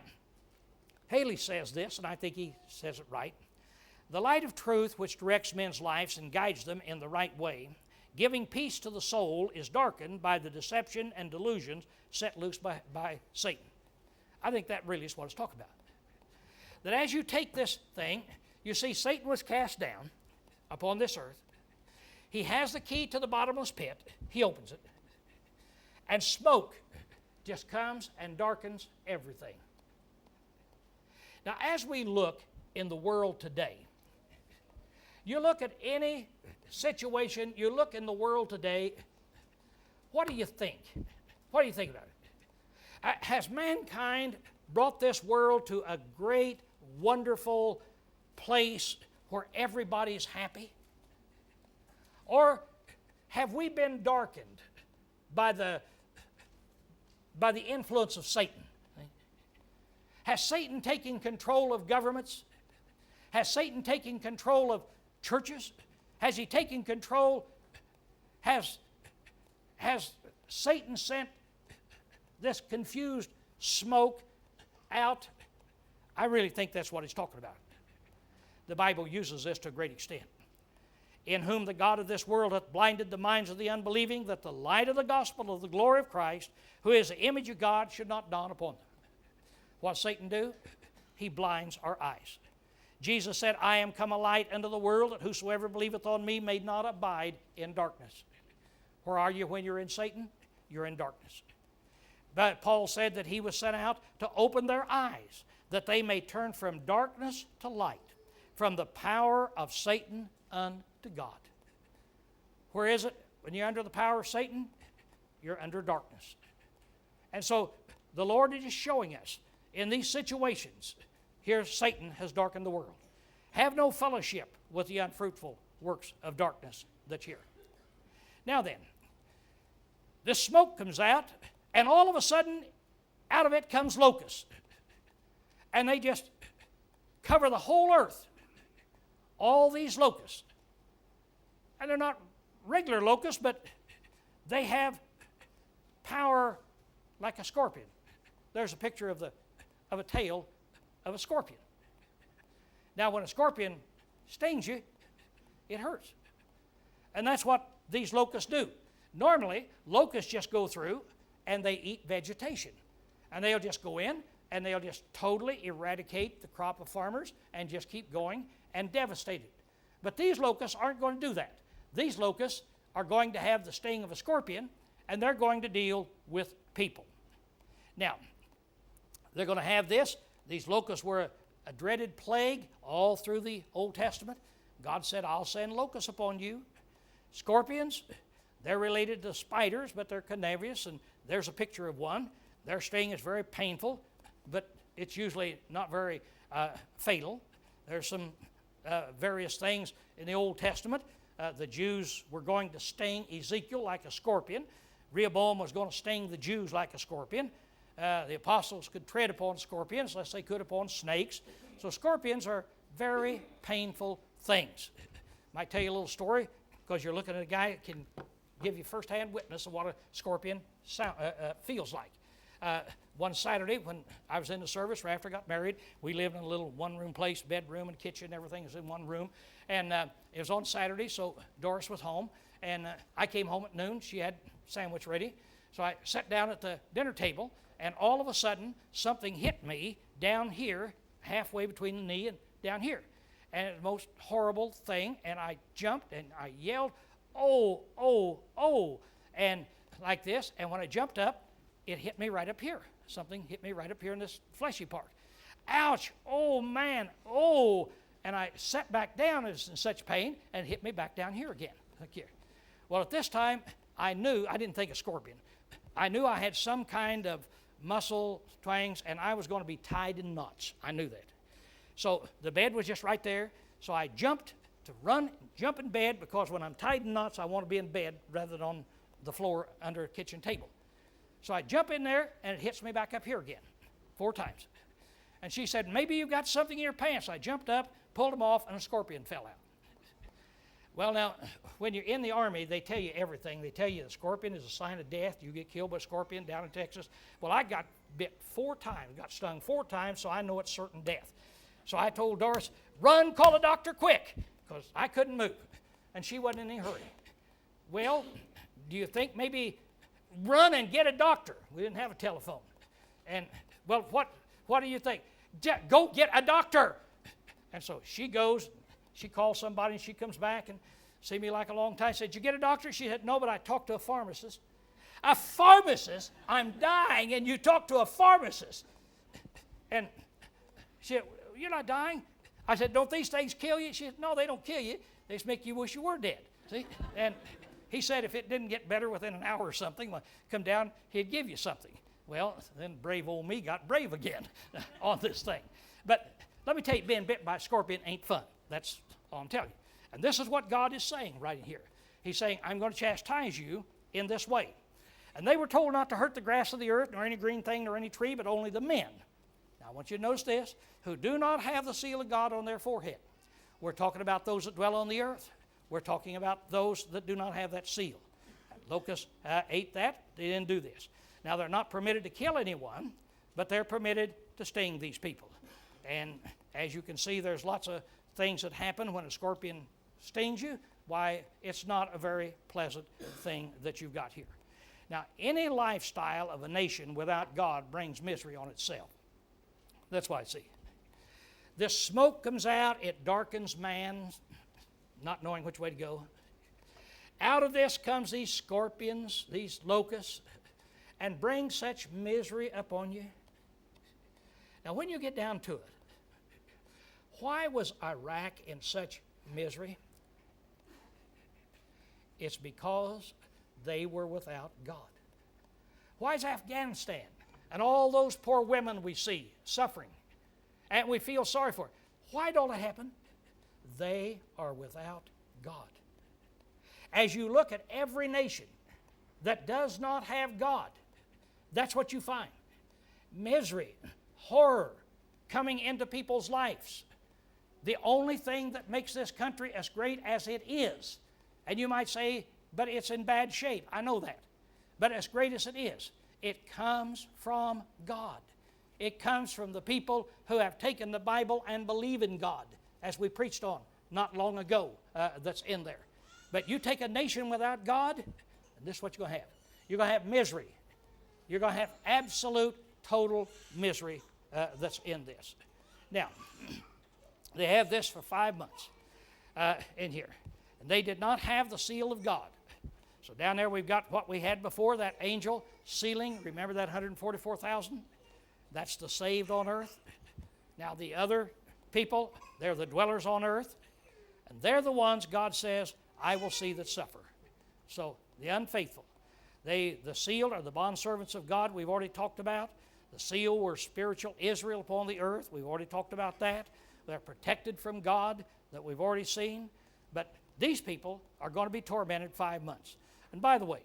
Haley says this, and I think he says it right. The light of truth which directs men's lives and guides them in the right way, giving peace to the soul, is darkened by the deception and delusions set loose by Satan. I think that really is what it's talking about. That as you take this thing, you see Satan was cast down upon this earth. He has the key to the bottomless pit. He opens it. And smoke just comes and darkens everything. Now, as we look in the world today, you look at any situation, you look in the world today, what do you think? What do you think about it? Has mankind brought this world to a great, wonderful place where everybody is happy? Or have we been darkened by the influence of Satan? Has Satan taken control of governments? Has Satan taken control of churches? Has he taken control? Has Satan sent this confused smoke out? I really think that's what he's talking about. The Bible uses this to a great extent. In whom the God of this world hath blinded the minds of the unbelieving, that the light of the gospel of the glory of Christ, who is the image of God, should not dawn upon them. What does Satan do? He blinds our eyes. Jesus said, I am come a light unto the world, that whosoever believeth on me may not abide in darkness. Where are you when you're in Satan? You're in darkness. But Paul said that he was sent out to open their eyes, that they may turn from darkness to light, from the power of Satan unto God. Where is it when you're under the power of Satan? You're under darkness. And so the Lord is just showing us in these situations, here Satan has darkened the world. Have no fellowship with the unfruitful works of darkness that's here. Now then, this smoke comes out, and all of a sudden, out of it comes locusts. And they just cover the whole earth. All these locusts. And they're not regular locusts, but they have power like a scorpion. There's a picture of a tail of a scorpion. Now, when a scorpion stings you, it hurts. And that's what these locusts do. Normally, locusts just go through and they eat vegetation. And they'll just go in and they'll just totally eradicate the crop of farmers and just keep going and devastate it. But these locusts aren't going to do that. These locusts are going to have the sting of a scorpion, and they're going to deal with people. Now, they're going to have this. These locusts were a dreaded plague all through the Old Testament. God said, I'll send locusts upon you. Scorpions, they're related to spiders, but they're carnivorous, and there's a picture of one. Their sting is very painful, but it's usually not very fatal. There's some various things in the Old Testament. The Jews were going to sting Ezekiel like a scorpion. Rehoboam was going to sting the Jews like a scorpion. The apostles could tread upon scorpions unless they could upon snakes. So scorpions are very painful things. Might tell you a little story because you're looking at a guy that can give you first-hand witness of what a scorpion feels like. One Saturday when I was in the service right after I got married, we lived in a little one-room place, bedroom and kitchen, everything was in one room. And it was on Saturday, so Doris was home. And I came home at noon. She had sandwich ready. So I sat down at the dinner table, and all of a sudden, something hit me down here, halfway between the knee and down here. And it was the most horrible thing, and I jumped and I yelled, oh, oh, oh, and like this. And when I jumped up, it hit me right up here. Something hit me right up here in this fleshy part. Ouch, oh man, oh. And I sat back down, I was in such pain, and it hit me back down here again, like here. Well, at this time, I knew, I didn't think a scorpion. I knew I had some kind of muscle twangs, and I was going to be tied in knots. I knew that. So the bed was just right there, so I jumped to run, jump in bed, because when I'm tied in knots, I want to be in bed rather than on the floor under a kitchen table. So I jump in there, and it hits me back up here again, 4 times. And she said, maybe you've got something in your pants. I jumped up, pulled them off, and a scorpion fell out. Well, now, when you're in the Army, they tell you everything. They tell you the scorpion is a sign of death. You get killed by a scorpion down in Texas. Well, I got bit 4 times, got stung 4 times, so I know it's certain death. So I told Doris, run, call a doctor quick, because I couldn't move. And she wasn't in any hurry. Well, do you think maybe run and get a doctor? We didn't have a telephone. And, well, what do you think? Go get a doctor. And so she goes, she calls somebody, and she comes back and see me like a long time. Said, did you get a doctor? She said, no, but I talked to a pharmacist. A pharmacist? I'm dying, and you talk to a pharmacist. And she said, you're not dying? I said, don't these things kill you? She said, no, they don't kill you. They just make you wish you were dead. See? And he said if it didn't get better within an hour or something, well, come down, he'd give you something. Well, then brave old me got brave again on this thing. But let me tell you, being bit by a scorpion ain't fun. That's all I'm telling you. And this is what God is saying right in here. He's saying, I'm going to chastise you in this way. And they were told not to hurt the grass of the earth, nor any green thing, nor any tree, but only the men. Now, I want you to notice this, who do not have the seal of God on their forehead. We're talking about those that dwell on the earth. We're talking about those that do not have that seal. Locusts ate that. They didn't do this. Now, they're not permitted to kill anyone, but they're permitted to sting these people. And as you can see, there's lots of things that happen when a scorpion stings you. Why, it's not a very pleasant thing that you've got here. Now, any lifestyle of a nation without God brings misery on itself. That's why I see. This smoke comes out, it darkens man, not knowing which way to go. Out of this comes these scorpions, these locusts, and bring such misery upon you. Now, when you get down to it, why was Iraq in such misery? It's because they were without God. Why is Afghanistan and all those poor women we see suffering and we feel sorry for? Why don't it happen? They are without God. As you look at every nation that does not have God, that's what you find. Misery, horror coming into people's lives. The only thing that makes this country as great as it is, and you might say, but it's in bad shape. I know that. But as great as it is, it comes from God. It comes from the people who have taken the Bible and believe in God, as we preached on not long ago that's in there. But you take a nation without God, and this is what you're going to have. You're going to have misery. You're going to have absolute, total misery that's in this. Now, they have this for 5 months in here. And they did not have the seal of God. So down there we've got what we had before, that angel sealing. Remember that 144,000? That's the saved on earth. Now the other people, they're the dwellers on earth. And they're the ones God says, I will see that suffer. So the unfaithful. The sealed are the bondservants of God we've already talked about. The seal were spiritual Israel upon the earth. We've already talked about that. They're protected from God that we've already seen. But these people are going to be tormented 5 months. And by the way,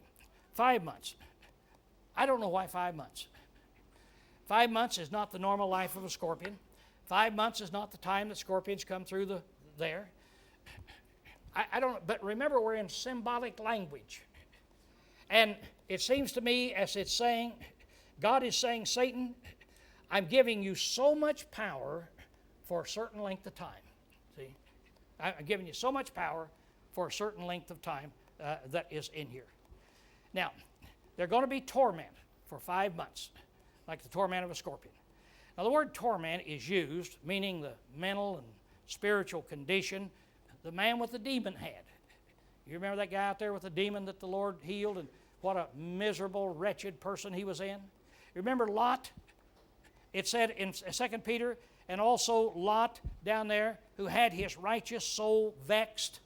5 months. I don't know why 5 months. 5 months is not the normal life of a scorpion. 5 months is not the time that scorpions come through there. I don't know, but remember we're in symbolic language. And it seems to me as it's saying, God is saying, Satan, I'm giving you so much power for a certain length of time. See? I'm giving you so much power for a certain length of time that is in here. Now, they're going to be tormented for 5 months, like the torment of a scorpion. Now, the word torment is used, meaning the mental and spiritual condition the man with the demon had. You remember that guy out there with the demon that the Lord healed, and what a miserable, wretched person he was in? You remember Lot? It said in 2 Peter, and also Lot down there, who had his righteous soul vexed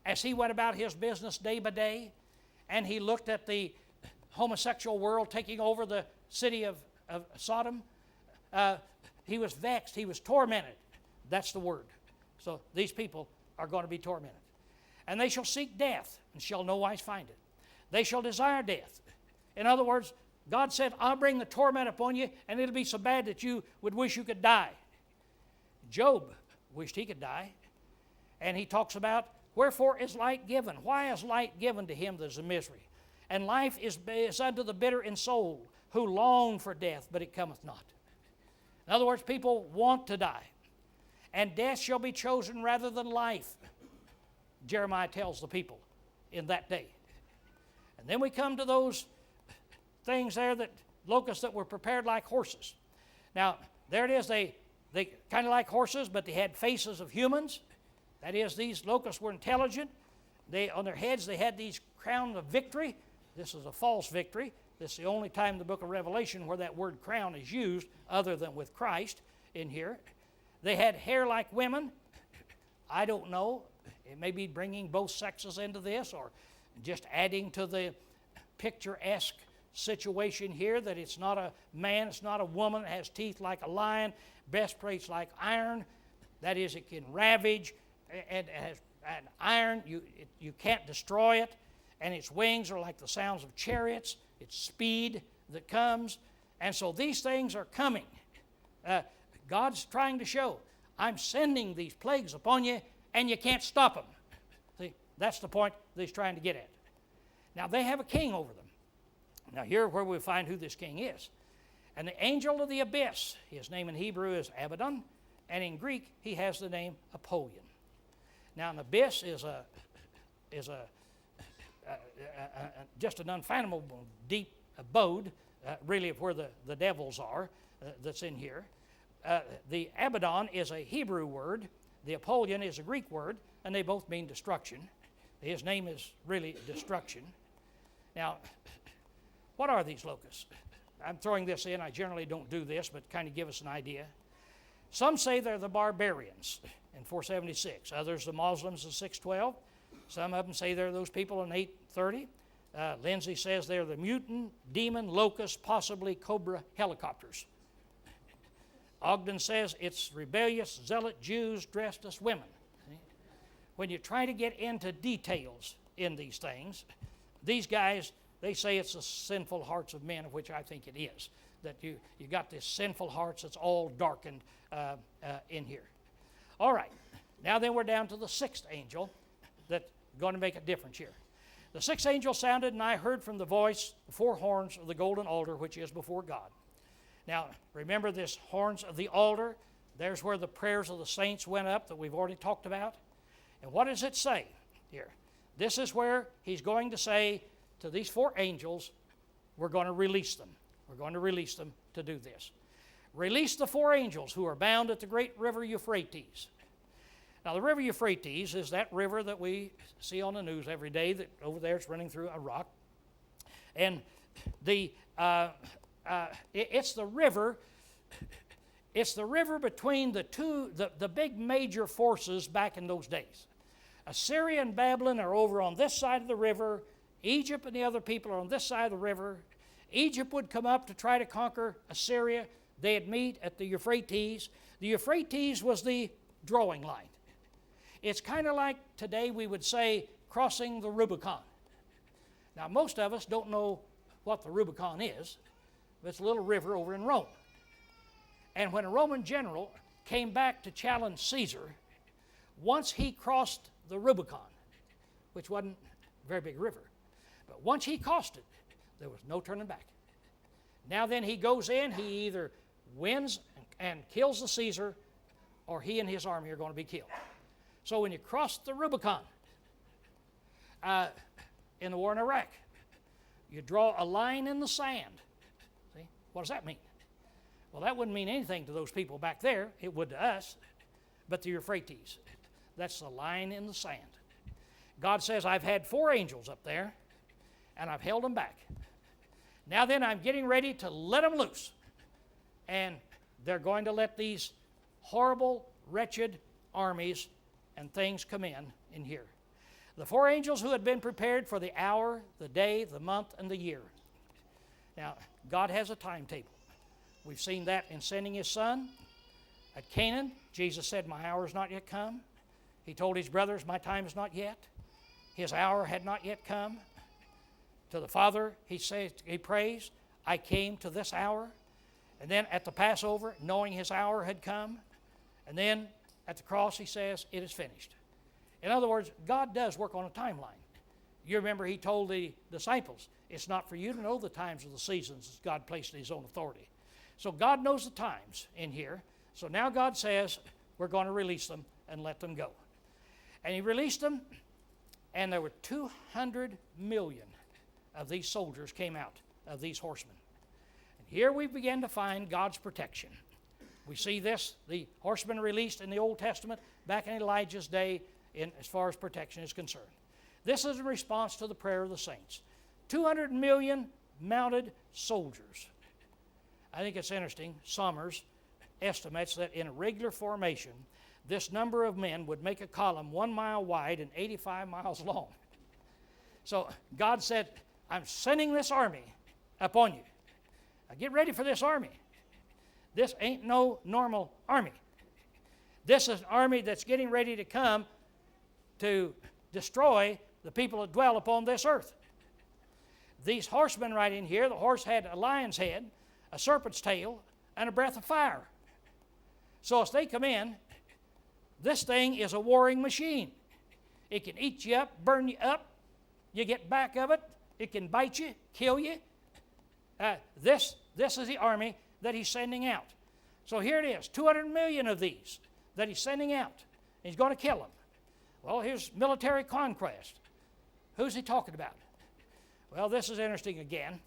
as he went about his business day by day, and he looked at the homosexual world taking over the city of Sodom. He was vexed. He was tormented. That's the word. So these people are going to be tormented. And they shall seek death, and shall no wise find it. They shall desire death. In other words, God said, I'll bring the torment upon you, and it'll be so bad that you would wish you could die. Job wished he could die. And he talks about, wherefore is light given? Why is light given to him that is in misery? And life is unto the bitter in soul, who long for death, but it cometh not. In other words, people want to die. And death shall be chosen rather than life, Jeremiah tells the people in that day. And then we come to those things there, that locusts that were prepared like horses. Now, there it is, they kind of like horses, but they had faces of humans. That is, these locusts were intelligent. On their heads they had these crowns of victory. This is a false victory. This is the only time in the book of Revelation where that word crown is used, other than with Christ in here. They had hair like women. I don't know. It may be bringing both sexes into this, or just adding to the picturesque situation here, that it's not a man, it's not a woman. It has teeth like a lion, breastplates like iron. That is, it can ravage, and has an iron. You can't destroy it. And its wings are like the sounds of chariots. It's speed that comes. And so these things are coming. God's trying to show, I'm sending these plagues upon you, and you can't stop them. See, that's the point that he's trying to get at. Now, they have a king over them. Now, here where we find who this king is. And the angel of the abyss, his name in Hebrew is Abaddon, and in Greek he has the name Apollyon. Now, an abyss is just an unfathomable deep abode, really, of where the devils are, that's in here. The Abaddon is a Hebrew word. The Apollyon is a Greek word, and they both mean destruction. His name is really destruction. Now, what are these locusts? I'm throwing this in. I generally don't do this, but kind of give us an idea. Some say they're the barbarians in 476. Others, the Muslims in 612. Some of them say they're those people in 830. Lindsay says they're the mutant, demon, locust, possibly cobra helicopters. Ogden says it's rebellious, zealot Jews dressed as women. When you try to get into details in these things, these guys, they say it's the sinful hearts of men, of which I think it is. That you got this sinful hearts that's all darkened in here. All right, now then we're down to the sixth angel that's going to make a difference here. The sixth angel sounded, and I heard from the voice the four horns of the golden altar, which is before God. Now, remember this horns of the altar? There's where the prayers of the saints went up that we've already talked about. And what does it say here? This is where he's going to say to these 4 angels, we're going to release them. We're going to release them to do this. Release the 4 angels who are bound at the great river Euphrates. Now, the river Euphrates is that river that we see on the news every day, that over there it's running through Iraq. And it's the river between the big major forces back in those days. Assyria and Babylon are over on this side of the river. Egypt and the other people are on this side of the river. Egypt would come up to try to conquer Assyria. They'd meet at the Euphrates. The Euphrates was the drawing line. It's kind of like today we would say crossing the Rubicon. Now, most of us don't know what the Rubicon is, but it's a little river over in Rome. And when a Roman general came back to challenge Caesar, once he crossed the Rubicon, which wasn't a very big river, but once he crossed it, there was no turning back. Now then he goes in, he either wins and kills the Caesar, or he and his army are going to be killed. So when you cross the Rubicon in the war in Iraq, you draw a line in the sand. See? What does that mean? Well, that wouldn't mean anything to those people back there. It would to us. But the Euphrates, that's the line in the sand. God says, I've had 4 angels up there, and I've held them back. Now then, I'm getting ready to let them loose. And they're going to let these horrible, wretched armies and things come in here. The 4 angels who had been prepared for the hour, the day, the month, and the year. Now, God has a timetable. We've seen that in sending His Son. At Canaan, Jesus said, my hour has not yet come. He told His brothers, my time is not yet. His hour had not yet come. To the Father, He prays, I came to this hour. And then at the Passover, knowing His hour had come. And then at the cross, He says, it is finished. In other words, God does work on a timeline. You remember He told the disciples, it's not for you to know the times or the seasons as God placed in His own authority. So God knows the times in here. So now God says, we're going to release them and let them go. And He released them, and there were 200 million of these soldiers came out, of these horsemen. And here we begin to find God's protection. We see this, the horsemen released in the Old Testament back in Elijah's day as far as protection is concerned. This is in response to the prayer of the saints. 200 million mounted soldiers. I think it's interesting. Somers estimates that in a regular formation, this number of men would make a column 1 mile wide and 85 miles long. So God said, I'm sending this army upon you. Now get ready for this army. This ain't no normal army. This is an army that's getting ready to come to destroy the people that dwell upon this earth. These horsemen right in here, the horse had a lion's head, a serpent's tail, and a breath of fire. So as they come in, this thing is a warring machine. It can eat you up, burn you up. You get back of it. It can bite you, kill you. This is the army that He's sending out. So here it is, 200 million of these that He's sending out. He's going to kill them. Well, here's military conquest. Who's He talking about? Well, this is interesting again.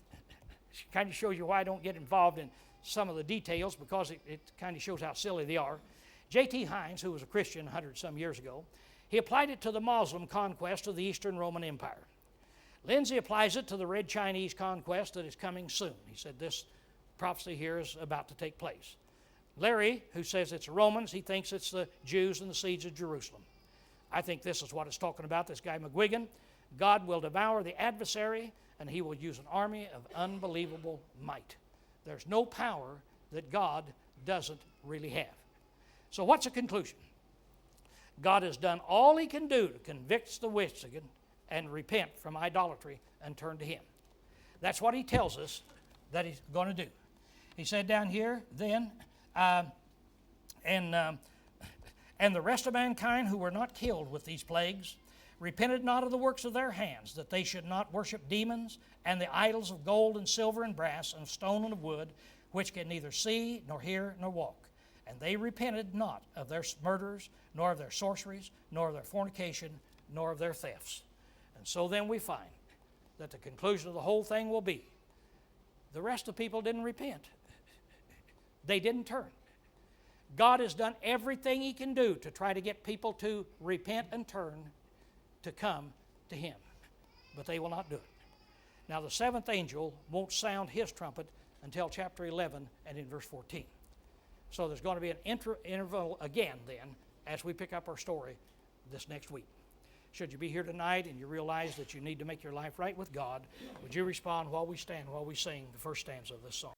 It kind of shows you why I don't get involved in some of the details, because it kind of shows how silly they are. J.T. Hines, who was a Christian 100-some years ago, he applied it to the Muslim conquest of the Eastern Roman Empire. Lindsay applies it to the Red Chinese conquest that is coming soon. He said this prophecy here is about to take place. Larry, who says it's the Romans, he thinks it's the Jews and the siege of Jerusalem. I think this is what it's talking about, this guy McGuigan. God will devour the adversary, and He will use an army of unbelievable might. There's no power that God doesn't really have. So what's the conclusion? God has done all He can do to convict the wicked and repent from idolatry and turn to Him. That's what He tells us that He's going to do. He said down here, then, and the rest of mankind who were not killed with these plagues repented not of the works of their hands, that they should not worship demons and the idols of gold and silver and brass and of stone and of wood, which can neither see nor hear nor walk. And they repented not of their murders, nor of their sorceries, nor of their fornication, nor of their thefts. And so then we find that the conclusion of the whole thing will be, the rest of the people didn't repent. They didn't turn. God has done everything He can do to try to get people to repent and turn, to come to Him. But they will not do it. Now the seventh angel won't sound his trumpet until chapter 11 and in verse 14. So there's going to be an interval again then as we pick up our story this next week. Should you be here tonight and you realize that you need to make your life right with God, would you respond while we stand, while we sing the first stanza of this song?